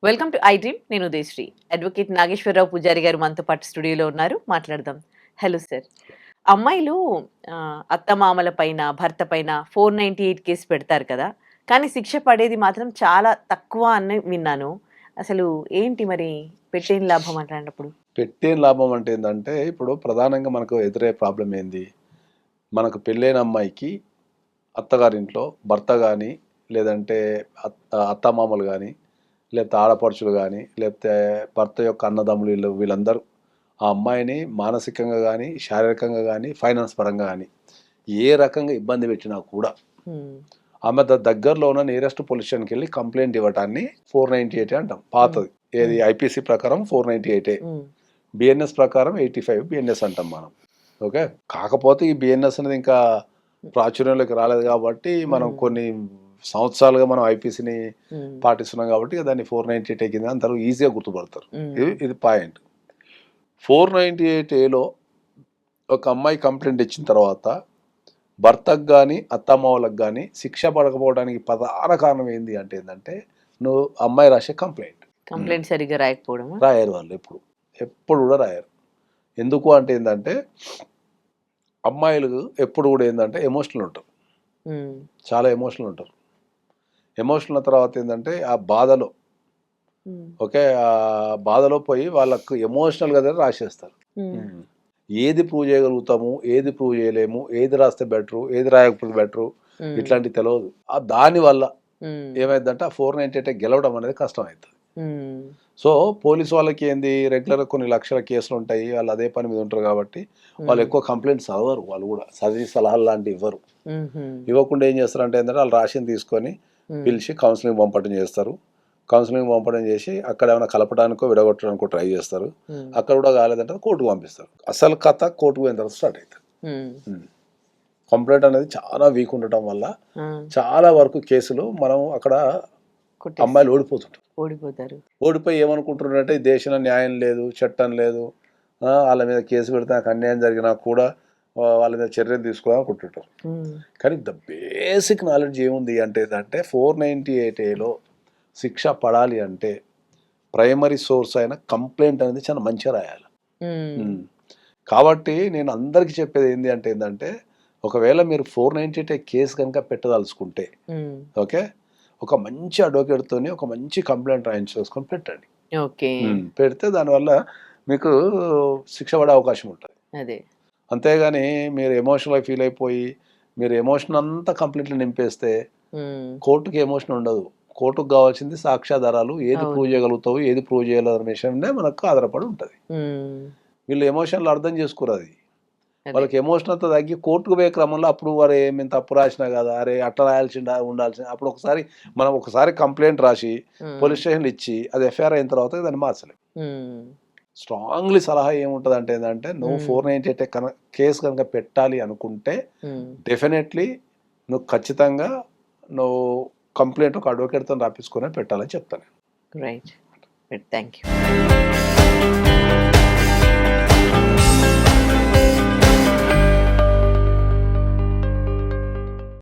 Welcome to I dream. నేను Udayasri. Advocate Nageswararao పూజారి గారు మనతో పాటు స్టూడియోలో ఉన్నారు. మాట్లాడదాం. Hello sir. అమ్మాయిలు అత్తమామల పైన, భర్త పైన 498 కేస్ పెడతారు కదా! కానీ శిక్ష పడేది మాత్రం చాలా తక్కువ అని విన్నాను. అసలు ఏంటి మరి పెట్టేం లాభం అట్లాంటప్పుడు? పెట్టే లాభం అంటే ఏందంటే, ఇప్పుడు ప్రధానంగా మనకు ఎదురయ్యే ప్రాబ్లమ్ ఏంది? మనకు పెళ్ళైన అమ్మాయికి అత్తగారింట్లో భర్త గాని, లేదంటే అత్తమామలు గాని, లేకపోతే ఆడపడుచులు గాని, లేకపోతే భర్త యొక్క అన్నదమ్ములు వీళ్ళందరూ ఆ అమ్మాయిని మానసికంగా గాని, శారీరకంగా గాని, ఫైనాన్స్ పరంగా గాని ఏ రకంగా ఇబ్బంది పెట్టినా కూడా హ్మ్. ఆమె దగ్గరలో ఉన్న నియరెస్ట్ పోలీస్ స్టేషన్‌కి వెళ్లి కంప్లైంట్ ఇవ్వటాన్ని 498 అంటాం. పాతది. ఏది ఐపీసీ ప్రకారం 498 హ్మ్. బిఎన్ఎస్ ప్రకారం 85 బిఎన్ఎస్ అంటాం మనం. ఓకే. కాకపోతే ఈ బిఎన్ఎస్ అనేది ఇంకా ప్రాచుర్యంలోకి రాలేదు కాబట్టి మనం కొన్ని సంవత్సరాలుగా మనం ఐపీసీని హ్మ్. పాటిస్తున్నాం కాబట్టి దాన్ని 498 కింద అందరూ ఈజీగా గుర్తుపడతారు. హ్మ్. ఇది పాయింట్. 498 ఒక అమ్మాయి కంప్లైంట్ ఇచ్చిన తర్వాత భర్తకు గాని, అత్తమామలకు గాని శిక్ష పడకపోవడానికి ప్రధాన కారణం ఏంది అంటే ఏందంటే, నువ్వు అమ్మాయి రాసే కంప్లైంట్. కంప్లైంట్ సరిగ్గా రాయకపోవడమా? రాయరు వాళ్ళు ఎప్పుడు కూడా రాయరు. ఎందుకు అంటే ఏందంటే, అమ్మాయిలు ఎప్పుడు కూడా ఏందంటే ఎమోషనల్ ఉంటారు. హ్మ్. చాలా ఎమోషనల్ ఉంటారు. ఎమోషనల్ తర్వాత ఏందంటే ఆ బాధలో హ్మ్. ఓకే. ఆ బాధలో పోయి వాళ్ళకు ఎమోషనల్‌గా రాసేస్తారు. హ్మ్. ఏది ప్రూవ్ చేయగలుగుతాము, ఏది ప్రూవ్ చేయలేము, ఏది రాస్తే బెటరు, ఏది రాయకపోతే బెటరు హ్మ్. ఇట్లాంటివి తెలవదు. దానివల్ల హ్మ్. ఏమైద్దంటే ఆ 498 గెలవడం అనేది కష్టమైతది. హ్మ్. సో, పోలీసు వాళ్ళకి ఏంది రెగ్యులర్‌గా కొన్ని లక్షల కేసులుంటాయి. వాళ్ళు అదే పని మీద ఉంటారు కాబట్టి, వాళ్ళు ఎక్కువ కంప్లెయింట్స్ చదవరు వాళ్ళు గూడా. చదివి సలహాలు లాంటివి ఇవ్వరు. హుహు. ఇవ్వకుండా ఏం చేస్తారంటే ఏంటంటే, వాళ్ళు రాసింది తీసుకొని హ్మ్. పిలిచి కౌన్సిలింగ్ పంపడం చేస్తారు. కౌన్సిలింగ్ పంపడం చేసి, అక్కడ ఏమైనా కలపడానికో, విడగొట్టడానికో ట్రై చేస్తారు. హ్మ్. అక్కడ కూడా కాలేదంటే కోర్టుకు పంపిస్తారు. అసలు కథ కోర్టుకు పోయిన తర్వాత స్టార్ట్ అయితది. హ్మ్. కంప్లైంట్ అనేది చాలా వీక్ ఉండటం వల్ల, ఆ! చాలా వరకు కేసులు మనం అక్కడ అమ్మాయిలు ఓడిపోతుంటారు. ఓడిపోతారు. ఓడిపోయి ఏమనుకుంటున్నారంటే ఈ దేశంలో న్యాయం లేదు, చట్టం లేదు, వాళ్ళ మీద కేసు పెడితే నాకు అన్యాయం జరిగినా కూడా వాళ్ళ మీద చర్యలు తీసుకోవాలనుకుంటుంటారు. హ్మ్. కానీ ద బేసిక్ నాలెడ్జ్ ఏముంది అంటే ఏంటంటే 498 శిక్ష పడాలి అంటే ప్రైమరీ సోర్స్ అయిన కంప్లైంట్ అనేది చాలా మంచిగా రాయాలి. హ్మ్. కాబట్టి నేను అందరికీ చెప్పేది ఏంటి అంటే ఏంటంటే ఒకవేళ మీరు 498 కేసు కనుక పెట్టదలుచుకుంటే హ్మ్. ఓకే, ఒక మంచి అడ్వకేట్‌తోని ఒక మంచి కంప్లెయింట్ రాయించేసుకొని పెట్టండి. ఓకే. పెడితే దానివల్ల మీకు శిక్ష పడే అవకాశం ఉంటది. అదే. అంతేగాని మీరు ఎమోషనల్‌గా ఫీల్ అయిపోయి, మీరు ఎమోషన్ అంతా కంప్లీట్‌గా నింపేస్తే హ్మ్. కోర్ట్‌కి ఎమోషన్ ఉండదు. కోర్ట్‌కి కావాల్సింది సాక్ష్యాధారాలు. ఏది ప్రూవ్ అవును. చేయగలుగుతావు, ఏది ప్రూవ్ చేయలేవు అనే విషయమే మనకు ఆధారపడి ఉంటది. హ్మ్. వీళ్ళు ఎమోషన్‌లు అర్థం చేసుకోరది. అదే. వాళ్ళకి ఎమోషన్ అంతా తగ్గి కోర్టుకు పోయే క్రమంలో అప్పుడు అరే మేము తప్పు రాసినా కదా, అరే అట్లా రాయాల్సిందా ఉండాల్సింది. అప్పుడు మనం ఒకసారి కంప్లైంట్ రాసి హ్మ్. పోలీస్ స్టేషన్‌లో ఇచ్చి అది ఎఫ్ఐఆర్ అయిన తర్వాత దాన్ని మార్చలేం. హ్మ్. స్ట్రాంగ్లీ సలహా ఏముంటదంటే ఏందంటే నువ్వు హ్మ్. 498 కేస్ కనుక పెట్టాలి అనుకుంటే హ్మ్. డెఫినెట్లీ నువ్వు ఖచ్చితంగా నువ్వు కంప్లెయింట్ ఒక అడ్వకేట్‌తోని రాపిచ్చుకొనే పెట్టాలని చెప్తాను. రైట్. Thank you.